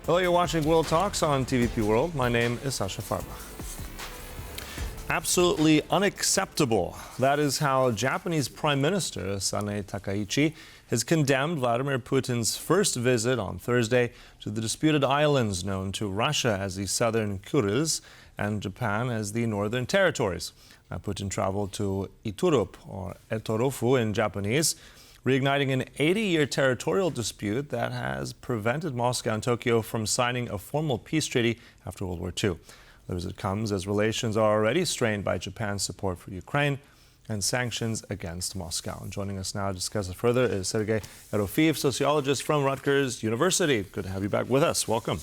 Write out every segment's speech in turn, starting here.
Hello, you're watching World Talks on TVP World. My name is Sasha Farbach. Absolutely unacceptable. That is how Japanese Prime Minister Sanae Takaichi has condemned Vladimir Putin's first visit on Thursday to the disputed islands known to Russia as the Southern Kurils and Japan as the Northern Territories. Now, Putin traveled to Iturup, or Etorofu in Japanese, reigniting an 80-year territorial dispute that has prevented Moscow and Tokyo from signing a formal peace treaty after World War II. The visit comes as relations are already strained by Japan's support for Ukraine and sanctions against Moscow. And joining us now to discuss it further is Sergei Erofeev, sociologist from Rutgers University. Good to have you back with us. Welcome.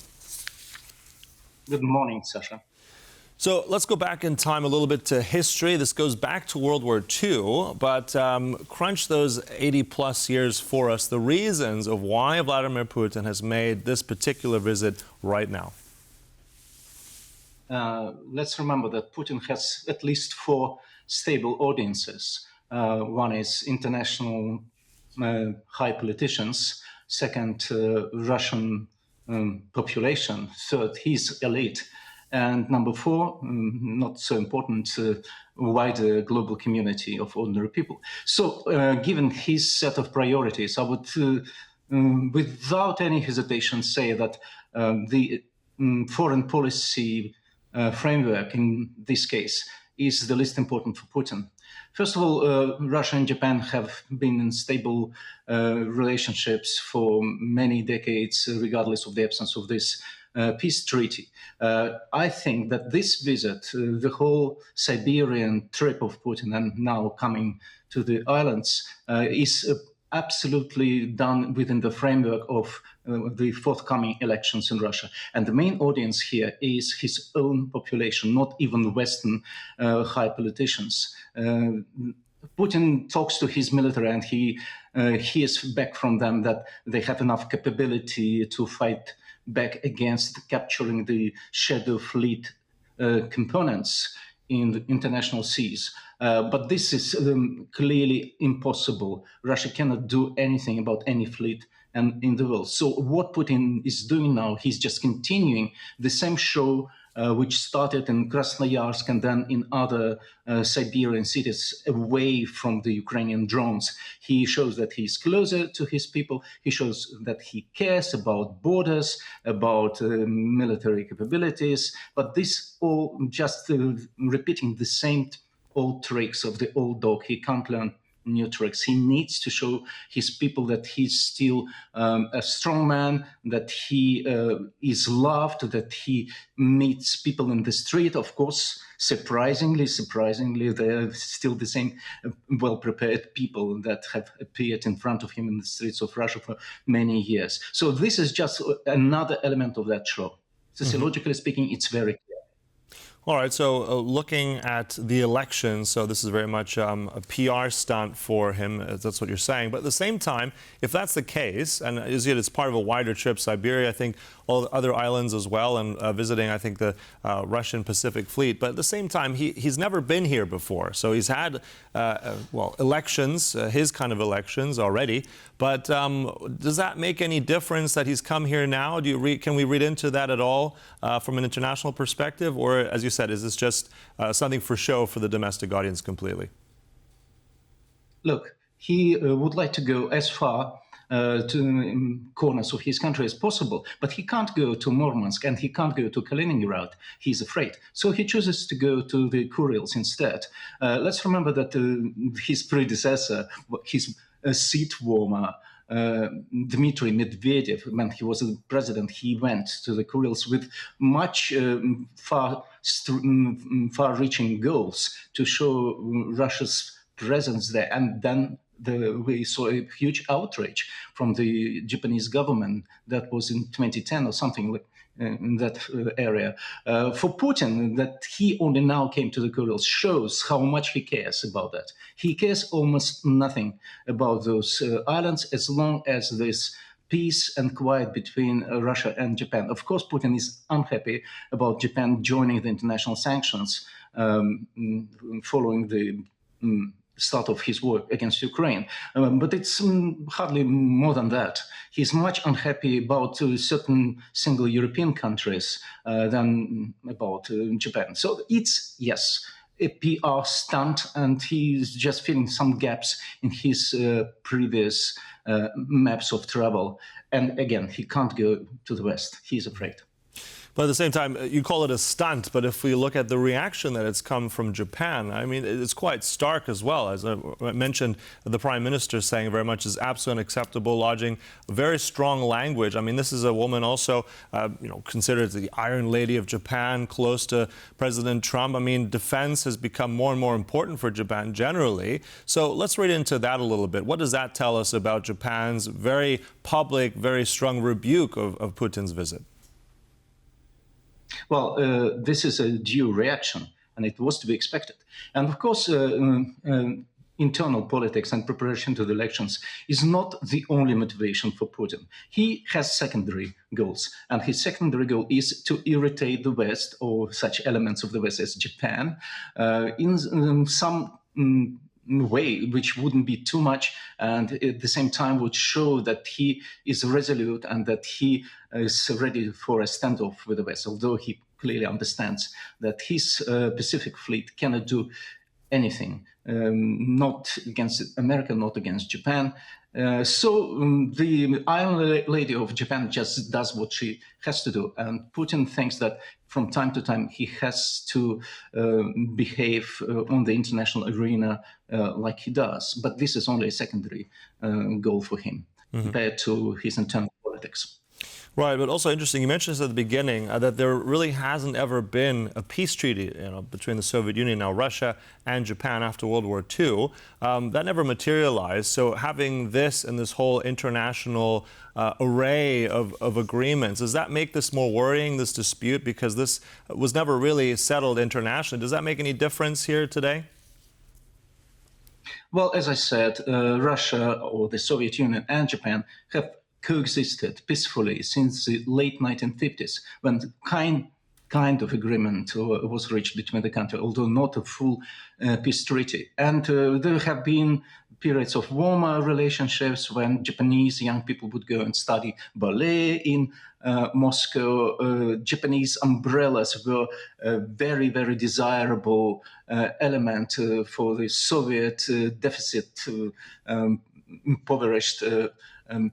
Good morning, Sasha. So let's go back in time a little bit to history. This goes back to World War II, but crunch those 80-plus years for us, the reasons of why Vladimir Putin has made this particular visit right now. Let's remember that Putin has at least 4 stable audiences. One is international high politicians, second, Russian population, third, his elite, and number 4, not so important, wider global community of ordinary people. So given his set of priorities, I would, without any hesitation, say that the foreign policy framework in this case is the least important for Putin. First of all, Russia and Japan have been in stable relationships for many decades, regardless of the absence of this peace treaty. I think that this visit, the whole Siberian trip of Putin and now coming to the islands, is absolutely done within the framework of the forthcoming elections in Russia. And the main audience here is his own population, not even Western high politicians. Putin talks to his military and he hears back from them that they have enough capability to fight back against capturing the shadow fleet components in the international seas. But this is clearly impossible. Russia cannot do anything about any fleet and in the world. So what Putin is doing now, he's just continuing the same show which started in Krasnoyarsk and then in other Siberian cities away from the Ukrainian drones. He shows that he's closer to his people. He shows that he cares about borders, about military capabilities. But this all just repeating the same old tricks of the old dog. He can't learn new tricks. He needs to show his people that he's still a strong man, that he is loved, that he meets people in the street. Of course, surprisingly, they're still the same well-prepared people that have appeared in front of him in the streets of Russia for many years. So this is just another element of that show. Sociologically speaking, it's very clear. All right, so looking at the election, so this is very much a PR stunt for him, that's what you're saying. But at the same time, if that's the case, and as yet it's part of a wider trip, Siberia, I think, all the other islands as well, and visiting, I think, the Russian Pacific Fleet. But at the same time, he's never been here before. So he's had, elections, his kind of elections already. But does that make any difference that he's come here now? Can we read into that at all from an international perspective? Or, as you said, is this just something for show for the domestic audience completely? Look, he would like to go as far to corners of his country as possible, but he can't go to Murmansk and he can't go to Kaliningrad. He's afraid. So he chooses to go to the Kurils instead. Let's remember that his predecessor, his seat warmer, Dmitry Medvedev, when he was the president, he went to the Kurils with much far-reaching goals to show Russia's presence there. And then we saw a huge outrage from the Japanese government. That was in 2010 or something like in that area. For Putin, that he only now came to the Kurils shows how much he cares about that. He cares almost nothing about those islands as long as there's peace and quiet between Russia and Japan. Of course, Putin is unhappy about Japan joining the international sanctions following the start of his war against Ukraine. But it's hardly more than that. He's much unhappy about certain single European countries than about Japan. So it's, yes, a PR stunt, and he's just filling some gaps in his previous maps of travel. And again, he can't go to the West. He's afraid. But at the same time, you call it a stunt, but if we look at the reaction that it's come from Japan, I mean, it's quite stark as well. As I mentioned, the Prime Minister saying very much is absolutely unacceptable, lodging very strong language. I mean, this is a woman also, considered the Iron Lady of Japan, close to President Trump. I mean, defense has become more and more important for Japan generally. So let's read into that a little bit. What does that tell us about Japan's very public, very strong rebuke of Putin's visit? Well, this is a due reaction, and it was to be expected. And of course, internal politics and preparation to the elections is not the only motivation for Putin. He has secondary goals, and his secondary goal is to irritate the West, or such elements of the West as Japan, in some way which wouldn't be too much, and at the same time would show that he is resolute and that he is ready for a standoff with the West, although he clearly understands that his Pacific fleet cannot do anything, not against America, not against Japan. So the Iron Lady of Japan just does what she has to do. And Putin thinks that from time to time he has to behave on the international arena like he does. But this is only a secondary goal for him compared to his internal politics. Right, but also interesting, you mentioned this at the beginning, that there really hasn't ever been a peace treaty between the Soviet Union, now Russia, and Japan after World War II. That never materialized. So having this and this whole international array of agreements, does that make this more worrying, this dispute? Because this was never really settled internationally. Does that make any difference here today? Well, as I said, Russia or the Soviet Union and Japan have coexisted peacefully since the late 1950s, when kind of agreement was reached between the countries, although not a full peace treaty. And there have been periods of warmer relationships when Japanese young people would go and study ballet in Moscow. Japanese umbrellas were a very, very desirable element for the Soviet deficit, impoverished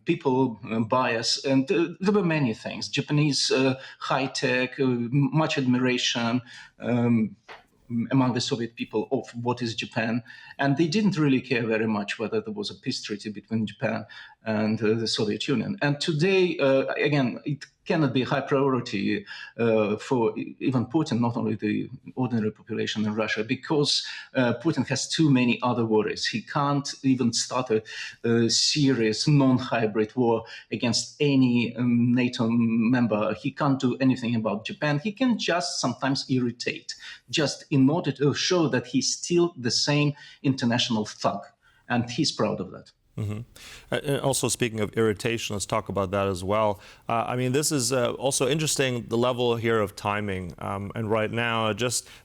people bias, and there were many things. Japanese high tech, much admiration among the Soviet people of what is Japan, and they didn't really care very much whether there was a peace treaty between Japan and the Soviet Union. And today, again, it cannot be a high priority for even Putin, not only the ordinary population in Russia, because Putin has too many other worries. He can't even start a serious non-hybrid war against any NATO member. He can't do anything about Japan. He can just sometimes irritate, just in order to show that he's still the same international thug. And he's proud of that. And also, speaking of irritation, let's talk about that as well. I mean, this is also interesting, the level here of timing. And right now,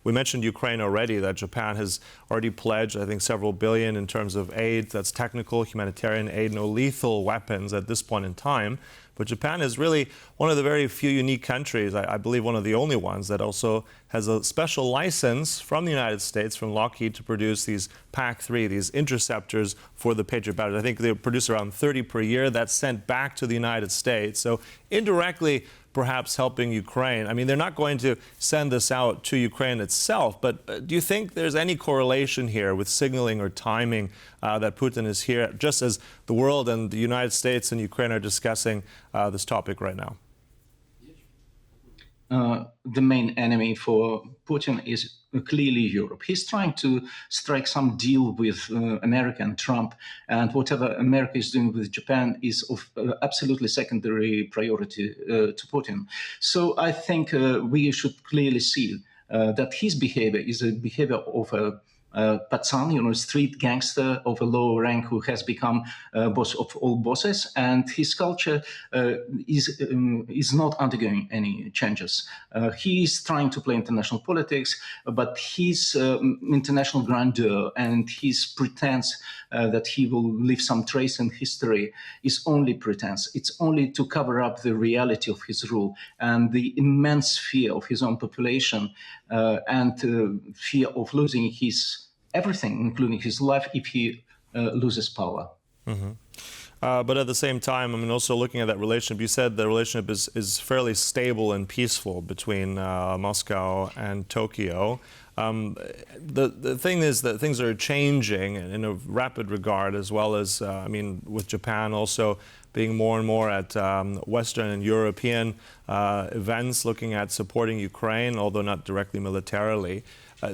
we mentioned Ukraine already, that Japan has already pledged, I think, several billion in terms of aid. That's technical, humanitarian aid, no lethal weapons at this point in time. But Japan is really one of the very few unique countries, I believe one of the only ones, that also has a special license from the United States, from Lockheed, to produce these PAC-3, these interceptors for the Patriot batteries. I think they produce around 30 per year. That's sent back to the United States. So indirectly, perhaps helping Ukraine. I mean, they're not going to send this out to Ukraine itself, but do you think there's any correlation here with signaling or timing that Putin is here, just as the world and the United States and Ukraine are discussing this topic right now? The main enemy for Putin is clearly Europe. He's trying to strike some deal with America and Trump, and whatever America is doing with Japan is of absolutely secondary priority to Putin. So I think we should clearly see that his behavior is a behavior of a Patsan, street gangster of a low rank who has become boss of all bosses, and his culture is not undergoing any changes. He is trying to play international politics, but his international grandeur and his pretense that he will leave some trace in history is only pretense. It's only to cover up the reality of his rule and the immense fear of his own population and fear of losing his everything, including his life, if he loses power. Mm-hmm. But at the same time, I mean, also looking at that relationship, you said the relationship is fairly stable and peaceful between Moscow and Tokyo. The thing is that things are changing in a rapid regard, as well as, I mean, with Japan also being more and more at Western and European events, looking at supporting Ukraine, although not directly militarily.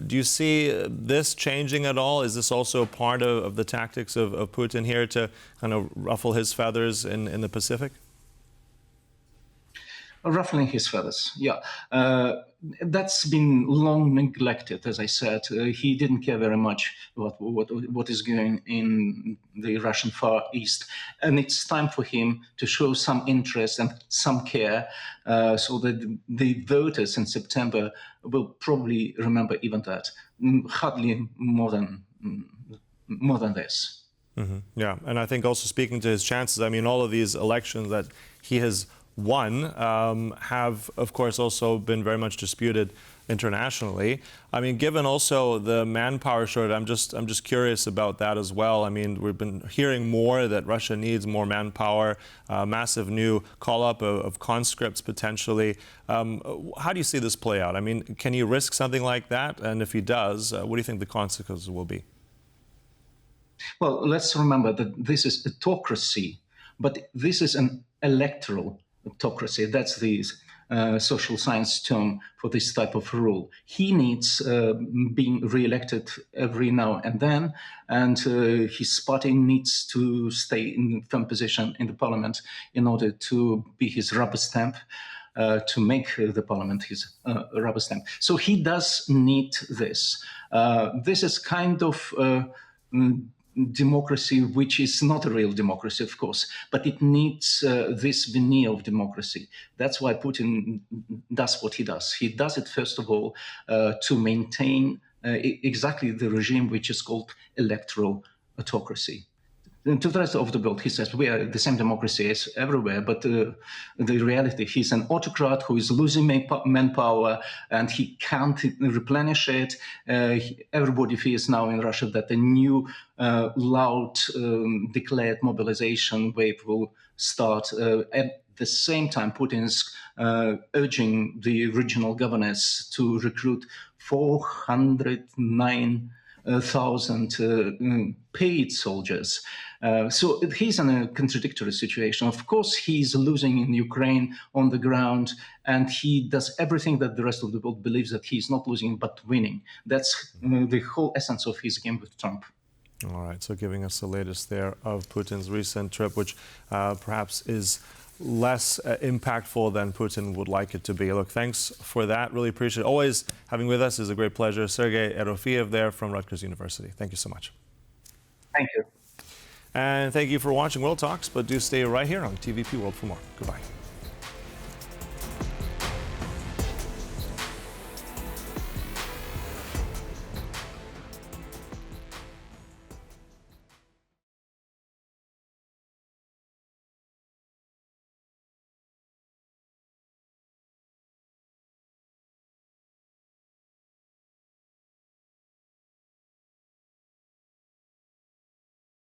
Do you see this changing at all? Is this also part of the tactics of Putin here to kind of ruffle his feathers in the Pacific? Ruffling his feathers, yeah. That's been long neglected, as I said. He didn't care very much about what is going in the Russian Far East. And it's time for him to show some interest and some care so that the voters in September will probably remember even that. Hardly more than this. Mm-hmm. Yeah, and I think also speaking to his chances, I mean, all of these elections that he has won have, of course, also been very much disputed internationally. I mean, given also the manpower shortage, I'm just curious about that as well. I mean, we've been hearing more that Russia needs more manpower, massive new call-up of conscripts potentially. How do you see this play out? I mean, can he risk something like that? And if he does, what do you think the consequences will be? Well, let's remember that this is autocracy, but this is an electoral autocracy. That's the social science term for this type of rule. He needs being re-elected every now and then, and his party needs to stay in firm position in the parliament in order to be his rubber stamp, to make the parliament his rubber stamp. So he does need this. This is kind of democracy, which is not a real democracy, of course, but it needs this veneer of democracy. That's why Putin does what he does. He does it, first of all, to maintain exactly the regime which is called electoral autocracy. And to the rest of the world, he says, we are the same democracy as everywhere, but the reality, he's an autocrat who is losing manpower and he can't replenish it. Everybody fears now in Russia that a new loud declared mobilization wave will start. At the same time, Putin is urging the regional governors to recruit 409,000 paid soldiers. So he's in a contradictory situation. Of course, he's losing in Ukraine on the ground, and he does everything that the rest of the world believes that he's not losing, but winning. That's the whole essence of his game with Trump. All right, so giving us the latest there of Putin's recent trip, which perhaps is less impactful than Putin would like it to be. Look, thanks for that. Really appreciate it. Always having with us is a great pleasure. Sergei Erofeev there from Rutgers University. Thank you so much. Thank you. And thank you for watching World Talks, but do stay right here on TVP World for more. Goodbye.